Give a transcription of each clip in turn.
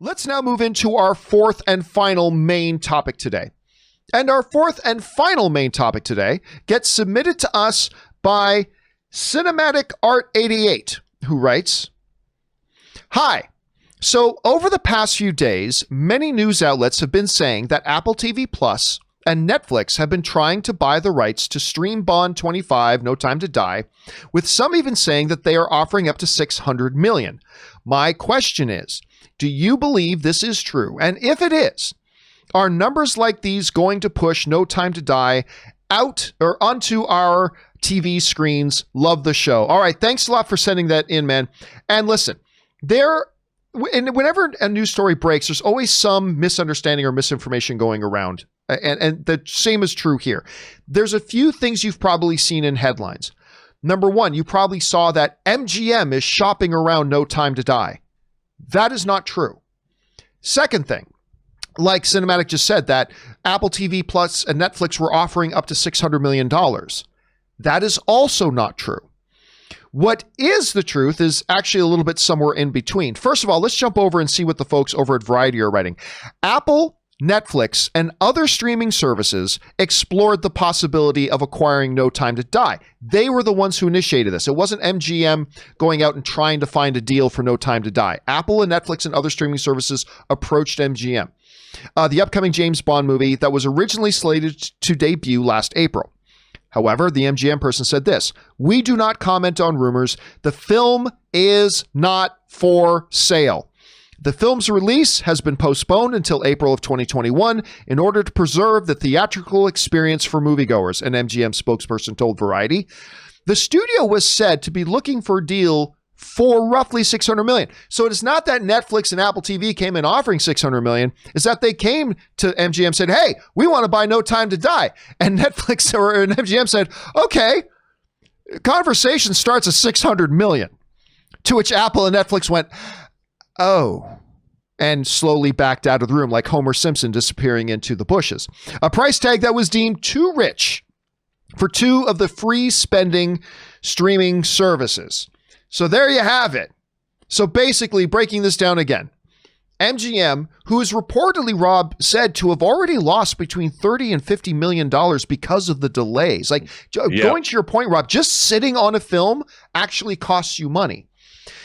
Let's now move into our fourth and final main topic today. And our fourth and final main topic today gets submitted to us by Cinematic Art 88, who writes, "Hi. So over the past few days, many news outlets have been saying that Apple TV Plus and Netflix have been trying to buy the rights to stream Bond 25, No Time to Die, with some even saying that they are offering up to $600 million. My question is, do you believe this is true? And if it is, are numbers like these going to push No Time to Die out or onto our TV screens? Love the show." All right, thanks a lot for sending that in, man. And listen, whenever a news story breaks, there's always some misunderstanding or misinformation going around. And the same is true here. There's a few things you've probably seen in headlines. Number one, you probably saw that MGM is shopping around No Time to Die. That is not true. Second thing, like Cinematic just said, that Apple TV Plus and Netflix were offering up to $600 million. That is also not true. What is the truth is actually a little bit somewhere in between. First of all, let's jump over and see what the folks over at Variety are writing. Apple, Netflix, and other streaming services explored the possibility of acquiring No Time to Die. They were the ones who initiated this. It wasn't MGM going out and trying to find a deal for No Time to Die. Apple and Netflix and other streaming services approached MGM. The upcoming James Bond movie that was originally slated to debut last April. However, the MGM person said this: "We do not comment on rumors. The film is not for sale. The film's release has been postponed until April of 2021 in order to preserve the theatrical experience for moviegoers," an MGM spokesperson told Variety. The studio was said to be looking for a deal for roughly $600 million. So it is not that Netflix and Apple TV came in offering $600 million. It's that they came to MGM and said, "Hey, we want to buy No Time to Die." And Netflix or MGM said, "Okay, conversation starts at $600 million." To which Apple and Netflix went, "Oh," and slowly backed out of the room like Homer Simpson disappearing into the bushes. A price tag that was deemed too rich for two of the free spending streaming services. So there you have it. So basically, breaking this down again, MGM, who is reportedly, Rob said, to have already lost between $30 and $50 million because of the delays. Like, going to your point, Rob, just sitting on a film actually costs you money.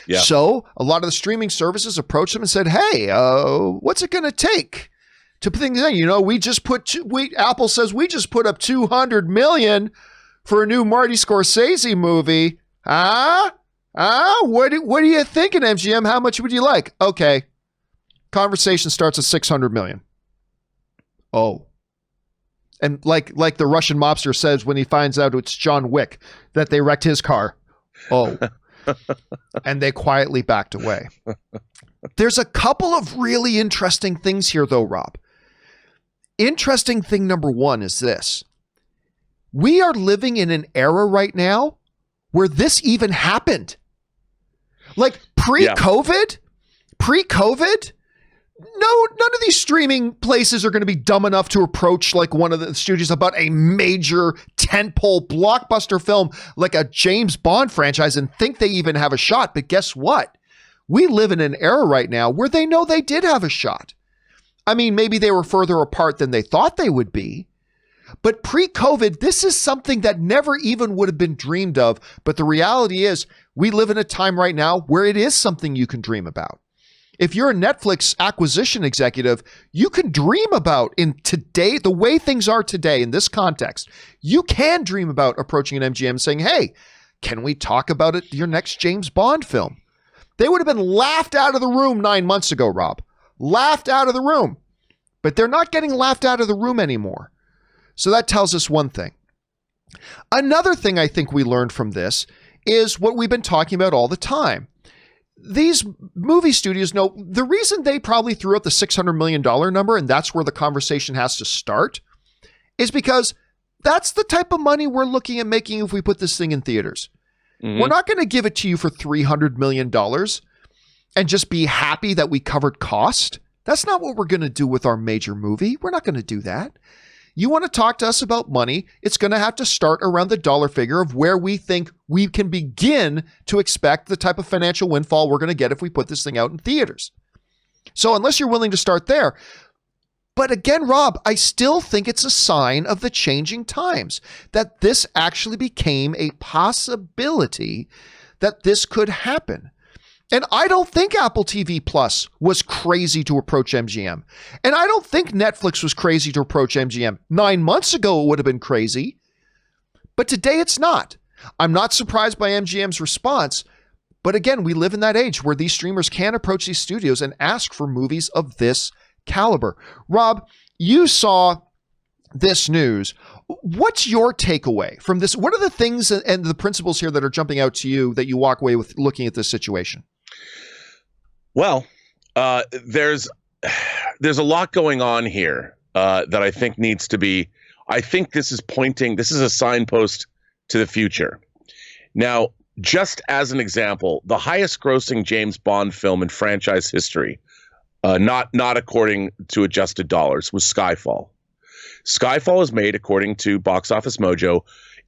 Yeah. So a lot of the streaming services approached them and said, "Hey, what's it going to take to put things in? You know, Apple says we just put up $200 million for a new Marty Scorsese movie. What are you thinking, MGM? How much would you like?" Okay. Conversation starts at $600 million. Oh. And like the Russian mobster says when he finds out it's John Wick that they wrecked his car. Oh. And they quietly backed away. There's a couple of really interesting things here, though, Rob. Interesting thing number one is this. We are living in an era right now where this even happened. Like pre-COVID, no, none of these streaming places are going to be dumb enough to approach like one of the studios about a major tentpole blockbuster film like a James Bond franchise and think they even have a shot. But guess what? We live in an era right now where they know they did have a shot. I mean, maybe they were further apart than they thought they would be. But pre-COVID, this is something that never even would have been dreamed of. But the reality is we live in a time right now where it is something you can dream about. If you're a Netflix acquisition executive, you can dream about in today, the way things are today in this context, you can dream about approaching an MGM and saying, "Hey, can we talk about it, your next James Bond film?" They would have been laughed out of the room 9 months ago, Rob. Laughed out of the room. But they're not getting laughed out of the room anymore. So that tells us one thing. Another thing I think we learned from this is what we've been talking about all the time. These movie studios know the reason they probably threw out the $600 million number, and that's where the conversation has to start, is because that's the type of money we're looking at making if we put this thing in theaters. Mm-hmm. We're not going to give it to you for $300 million and just be happy that we covered cost. That's not what we're going to do with our major movie. We're not going to do that. You want to talk to us about money, it's going to have to start around the dollar figure of where we think we can begin to expect the type of financial windfall we're going to get if we put this thing out in theaters. So unless you're willing to start there, but again, Rob, I still think it's a sign of the changing times that this actually became a possibility that this could happen. And I don't think Apple TV Plus was crazy to approach MGM. And I don't think Netflix was crazy to approach MGM. 9 months ago, it would have been crazy. But today it's not. I'm not surprised by MGM's response. But again, we live in that age where these streamers can approach these studios and ask for movies of this caliber. Rob, you saw this news. What's your takeaway from this? What are the things and the principles here that are jumping out to you that you walk away with looking at this situation? Well, there's a lot going on here that I think needs to be. I think this is a signpost to the future. Now, just as an example, the highest grossing James Bond film in franchise history, not according to adjusted dollars, was Skyfall. Skyfall is made, according to Box Office Mojo,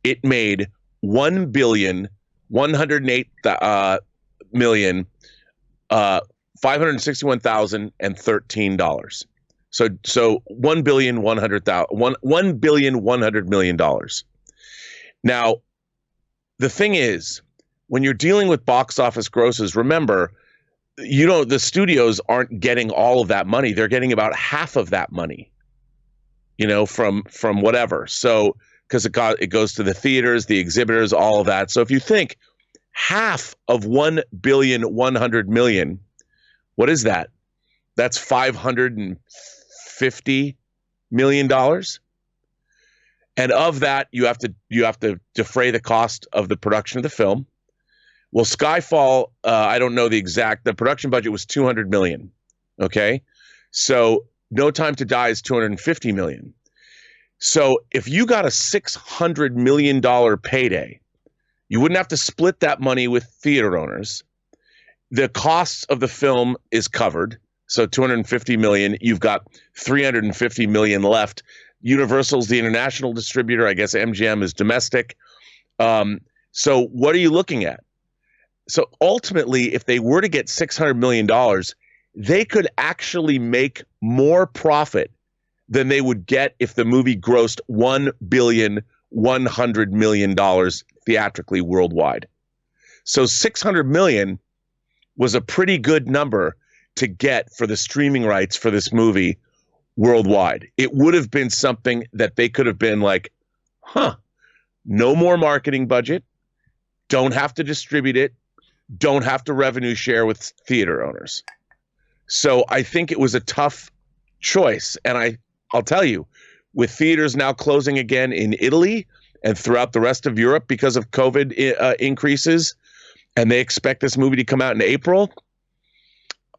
it made $1,108,561,013. So $1,100,000,000. Now, the thing is, when you're dealing with box office grosses, remember, the studios aren't getting all of that money. They're getting about half of that money, from whatever. So, because it goes to the theaters, the exhibitors, all of that. So if you think half of $1,100,000,000, what is that? That's $550 million. And of that, you have to defray the cost of the production of the film. Well, Skyfall, I don't know the production budget was $200 million. Okay. So No Time to Die is $250 million. So if you got a $600 million payday, you wouldn't have to split that money with theater owners. The costs of the film is covered. So $250 million, you've got $350 million left. Universal's the international distributor. I guess MGM is domestic. So what are you looking at? So ultimately, if they were to get $600 million, they could actually make more profit than they would get if the movie grossed $1,100,000,000 theatrically worldwide. So $600 million was a pretty good number to get for the streaming rights for this movie worldwide. It would have been something that they could have been like, no more marketing budget, don't have to distribute it, don't have to revenue share with theater owners. So I think it was a tough choice. And I'll tell you, with theaters now closing again in Italy and throughout the rest of Europe because of COVID increases, and they expect this movie to come out in April,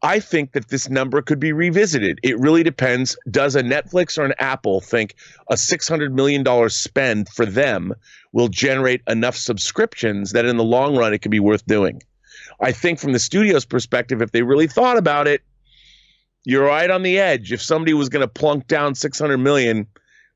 I think that this number could be revisited. It really depends. Does a Netflix or an Apple think a $600 million spend for them will generate enough subscriptions that in the long run it could be worth doing? I think from the studio's perspective, if they really thought about it, you're right on the edge. If somebody was going to plunk down $600 million,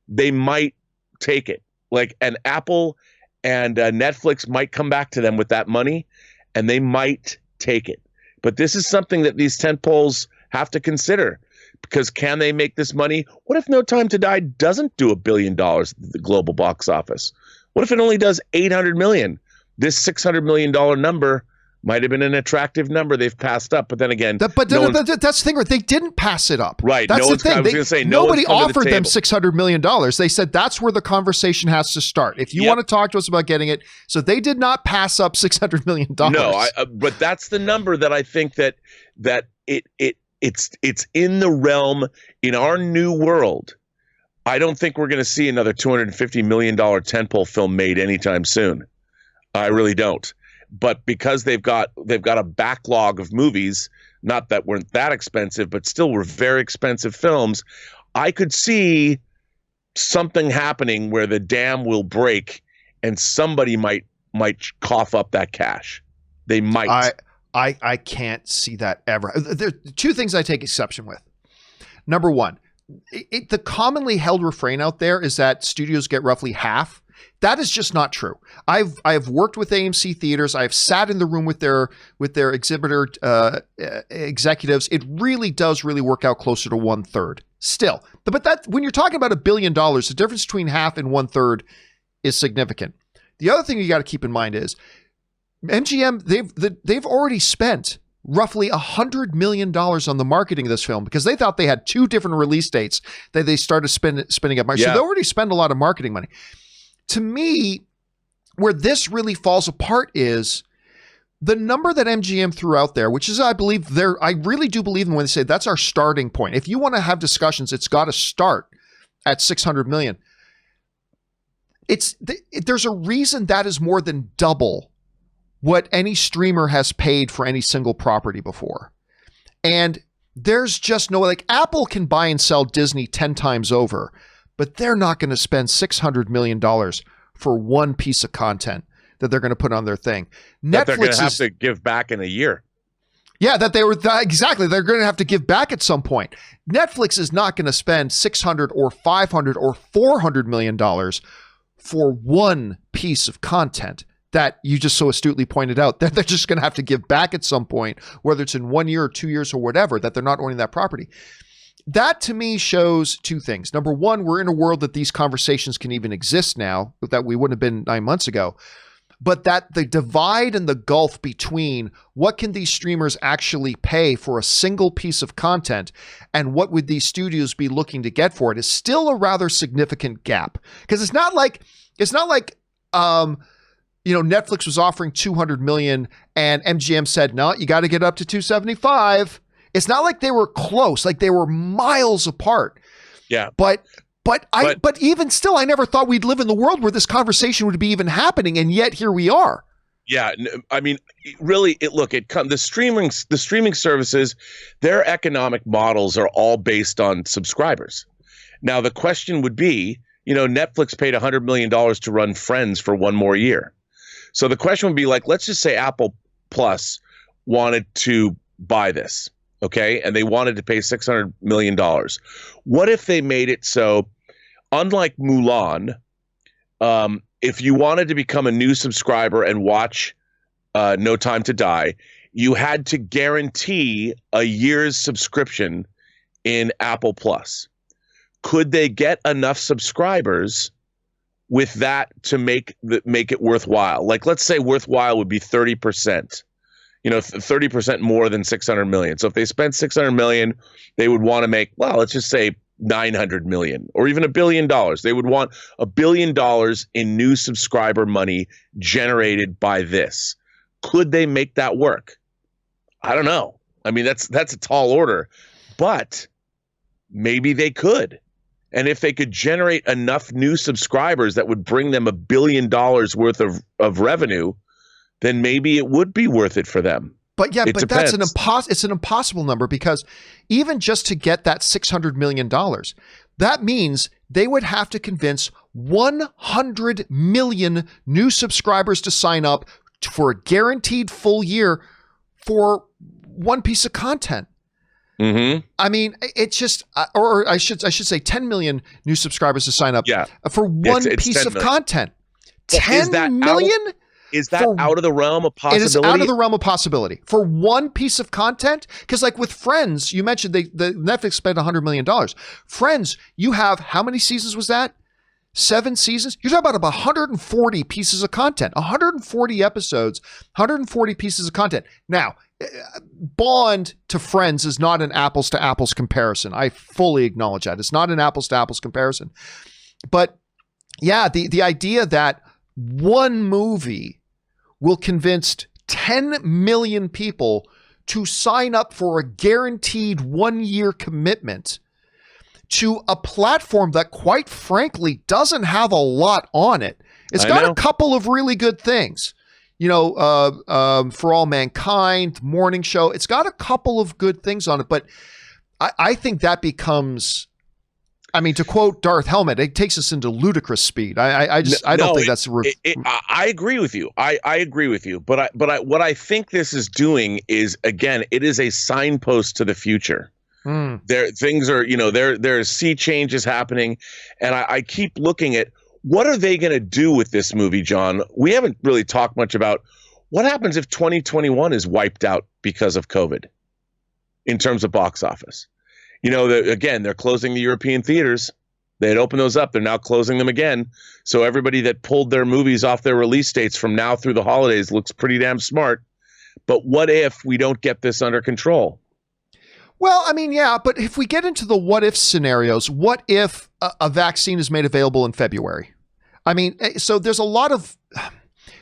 they might take it. Like an Apple and Netflix might come back to them with that money, and they might take it. But this is something that these tentpoles have to consider, because can they make this money? What if No Time to Die doesn't do $1 billion at the global box office? What if it only does $800 million? This $600 million number might have been an attractive number they've passed up, but then again, that's the thing. They didn't pass it up. Right. That's the thing. I was going to say, nobody offered them $600 million. They said that's where the conversation has to start. If you want to talk to us about getting it, so they did not pass up $600 million. No, but that's the number that I think that it's in the realm in our new world. I don't think we're going to see another $250 million tentpole film made anytime soon. I really don't. But because they've got a backlog of movies, not that weren't that expensive, but still were very expensive films, I could see something happening where the dam will break and somebody might cough up that cash. They might. I can't see that ever. There are two things I take exception with. Number one, the commonly held refrain out there is that studios get roughly half. That is just not true. I've worked with AMC theaters. I've sat in the room with their exhibitor executives. It really does work out closer to 1/3 still. But that, when you're talking about $1 billion, the difference between half and 1/3 is significant. The other thing you got to keep in mind is MGM, they've already spent roughly $100 million on the marketing of this film because they thought they had 2 different release dates that they started spending up money. Yeah. So they already spent a lot of marketing money. To me, where this really falls apart is the number that MGM threw out there, which is, I really do believe in when they say that's our starting point. If you want to have discussions, it's got to start at $600 million. There's a reason that is more than double what any streamer has paid for any single property before. And there's just no, like, Apple can buy and sell Disney 10 times over, but they're not going to spend $600 million for one piece of content that they're going to put on their thing. That they're going to have to give back in a year. Yeah, exactly. They're going to have to give back at some point. Netflix is not going to spend $600 or $500 or $400 million for one piece of content that you just so astutely pointed out that they're just going to have to give back at some point, whether it's in 1 year or 2 years or whatever, that they're not owning that property. That to me shows 2 things. Number one, we're in a world that these conversations can even exist now that we wouldn't have been 9 months ago, but that the divide and the gulf between what can these streamers actually pay for a single piece of content and what would these studios be looking to get for it is still a rather significant gap. Because it's not like Netflix was offering $200 million and MGM said, no, you got to get up to $275. It's not like they were close, like they were miles apart. Yeah. But even still, I never thought we'd live in the world where this conversation would be even happening, and yet here we are. Yeah, I mean, really, the streaming services, their economic models are all based on subscribers. Now, the question would be, Netflix paid $100 million to run Friends for 1 more year. So the question would be like, let's just say Apple Plus wanted to buy this, okay? And they wanted to pay $600 million. What if they made it so, unlike Mulan, if you wanted to become a new subscriber and watch No Time to Die, you had to guarantee a year's subscription in Apple Plus. Could they get enough subscribers with that to make it worthwhile? Like, let's say worthwhile would be 30%, 30% more than 600 million. So if they spent 600 million, they would want to make, well, let's just say 900 million or even $1 billion. They would want $1 billion in new subscriber money generated by this. Could they make that work? I don't know. I mean, that's a tall order, but maybe they could. And if they could generate enough new subscribers that would bring them $1 billion worth of revenue, then maybe it would be worth it for them. But yeah, but that's it's an impossible number, because even just to get that $600 million, that means they would have to convince 100 million new subscribers to sign up for a guaranteed full year for one piece of content. Mm-hmm. I mean, it's just, or I should say 10 million new subscribers to sign up for one piece of content. 10 million? Is that out of the realm of possibility? It is out of the realm of possibility for one piece of content. Because like with Friends, you mentioned the Netflix spent $100 million. Friends, you have, how many seasons was that? 7 seasons? You're talking about 140 pieces of content, 140 episodes, 140 pieces of content. Now, Bond to Friends is not an apples to apples comparison. I fully acknowledge that. It's not an apples to apples comparison. But yeah, the idea that one movie will convince 10 million people to sign up for a guaranteed 1 year commitment to a platform that, quite frankly, doesn't have a lot on it. It's got a couple of really good things. For All Mankind, Morning Show. It's got a couple of good things on it, but I think that becomes, I mean, to quote Darth Helmet, it takes us into ludicrous speed. I don't think that's. I agree with you. I agree with you. But what I think this is doing is, again, it is a signpost to the future. There things are, there's sea changes happening, and I keep looking at what are they going to do with this movie, John? We haven't really talked much about what happens if 2021 is wiped out because of COVID in terms of box office. Again, they're closing the European theaters. They had opened those up. They're now closing them again. So everybody that pulled their movies off their release dates from now through the holidays looks pretty damn smart. But what if we don't get this under control? Well, I mean, yeah, but if we get into the what if scenarios, what if a vaccine is made available in February? I mean, so there's a lot of,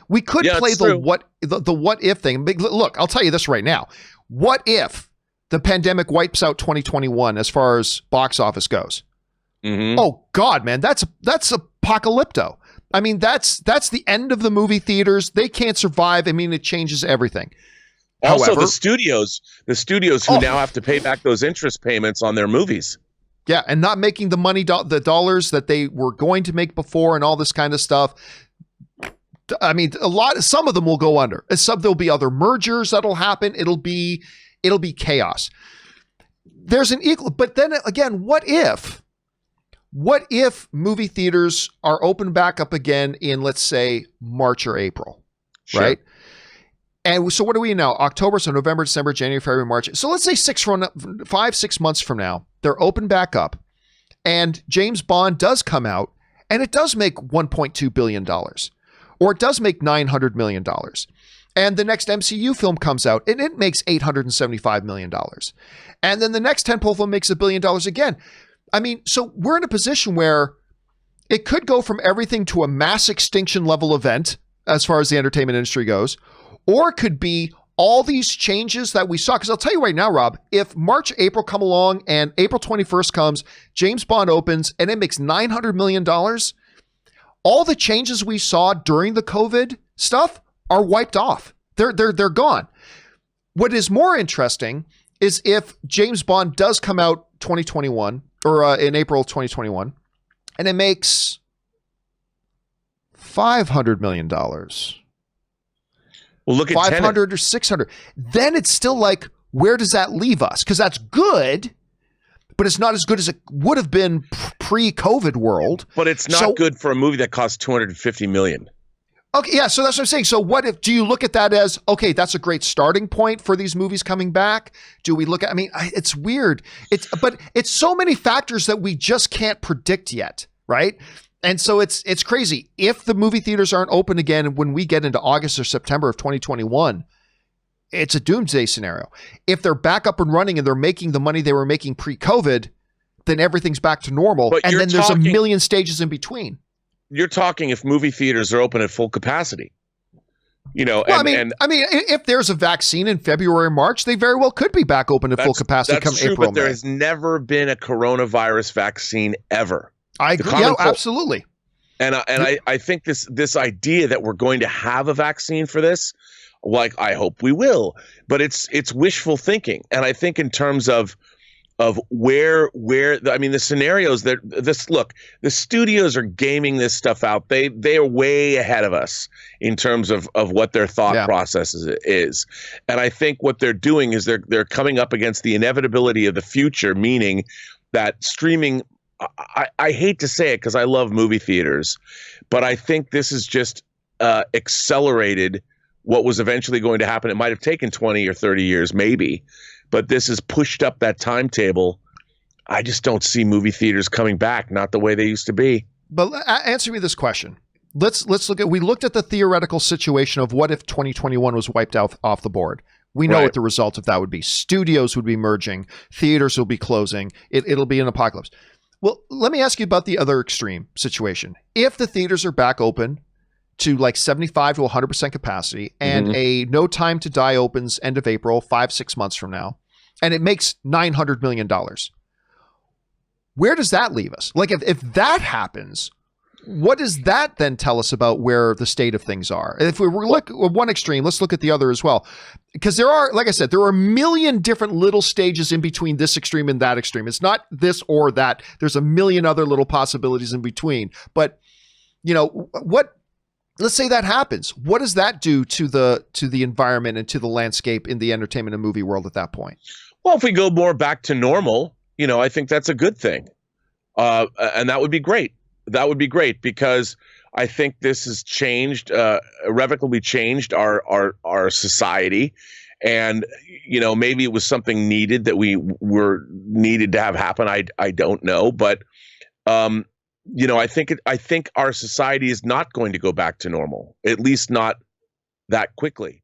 we could play the what if thing. Look, I'll tell you this right now. What if the pandemic wipes out 2021 as far as box office goes? Mm-hmm. Oh God, man, that's apocalypto. I mean, that's the end of the movie theaters. They can't survive. I mean, it changes everything. Also, however, the studios who now have to pay back those interest payments on their movies. Yeah, and not making the money, the dollars that they were going to make before, and all this kind of stuff. I mean, some of them will go under. There'll be other mergers that'll happen. It'll be chaos. There's an equal, but then again, what if movie theaters are open back up again in, let's say, March or April, sure, right? And so what are we in now? October, so November, December, January, February, March. So let's say 5-6 months from now, they're open back up and James Bond does come out and it does make $1.2 billion or it does make $900 million. And the next MCU film comes out and it makes $875 million. And then the next tentpole film makes $1 billion again. I mean, so we're in a position where it could go from everything to a mass extinction level event as far as the entertainment industry goes, or it could be all these changes that we saw. Because I'll tell you right now, Rob, if March, April come along and April 21st comes, James Bond opens and it makes $900 million, all the changes we saw during the COVID stuff are wiped off. They're gone. What is more interesting is if James Bond does come out 2021 or in April 2021 and it makes $500 million. Well, look at 500 or 600. Then it's still like, where does that leave us? Because that's good, but it's not as good as it would have been pre-COVID world. But it's not good for a movie that costs $250 million. Okay, yeah, so that's what I'm saying. So what if, do you look at that as, okay, that's a great starting point for these movies coming back? Do we look at, it's weird. But it's so many factors that we just can't predict yet, right? And so it's crazy. If the movie theaters aren't open again when we get into August or September of 2021, it's a doomsday scenario. If they're back up and running and they're making the money they were making pre-COVID, then everything's back to normal. And then there's a million stages in between. You're talking if movie theaters are open at full capacity. If there's a vaccine in February or March, they very well could be back open at full capacity come true, April. But there has never been a coronavirus vaccine ever. I agree. Yeah, absolutely. And I think this idea that we're going to have a vaccine for this, like, I hope we will, but it's wishful thinking. And I think in terms of where the scenarios that the studios are gaming this stuff out. They are way ahead of us in terms of what their thought process is. And I think what they're doing is they're coming up against the inevitability of the future, meaning that streaming, I hate to say it because I love movie theaters, but I think this is just accelerated what was eventually going to happen. It might have taken 20 or 30 years, maybe, but this has pushed up that timetable. I just don't see movie theaters coming back, not the way they used to be. But answer me this question. Let's we looked at the theoretical situation of what if 2021 was wiped out off the board. We know what the result of that would be. Studios would be merging, theaters will be closing. It'll be an apocalypse. Well, let me ask you about the other extreme situation. If the theaters are back open to like 75 to 100% capacity and a No Time to Die opens end of April, 5-6 months from now, and it makes $900 million, where does that leave us? Like if that happens, what does that then tell us about where the state of things are? If we look at one extreme, let's look at the other as well. Because there are, like I said, there are a million different little stages in between this extreme and that extreme. It's not this or that. There's a million other little possibilities in between. But, let's say that happens. What does that do to the environment and to the landscape in the entertainment and movie world at that point? Well, if we go more back to normal, I think that's a good thing. And that would be great. That would be great, because I think this has changed, irrevocably changed our society. And, maybe it was something needed that we were needed to have happen. I don't know. But, I think our society is not going to go back to normal, at least not that quickly.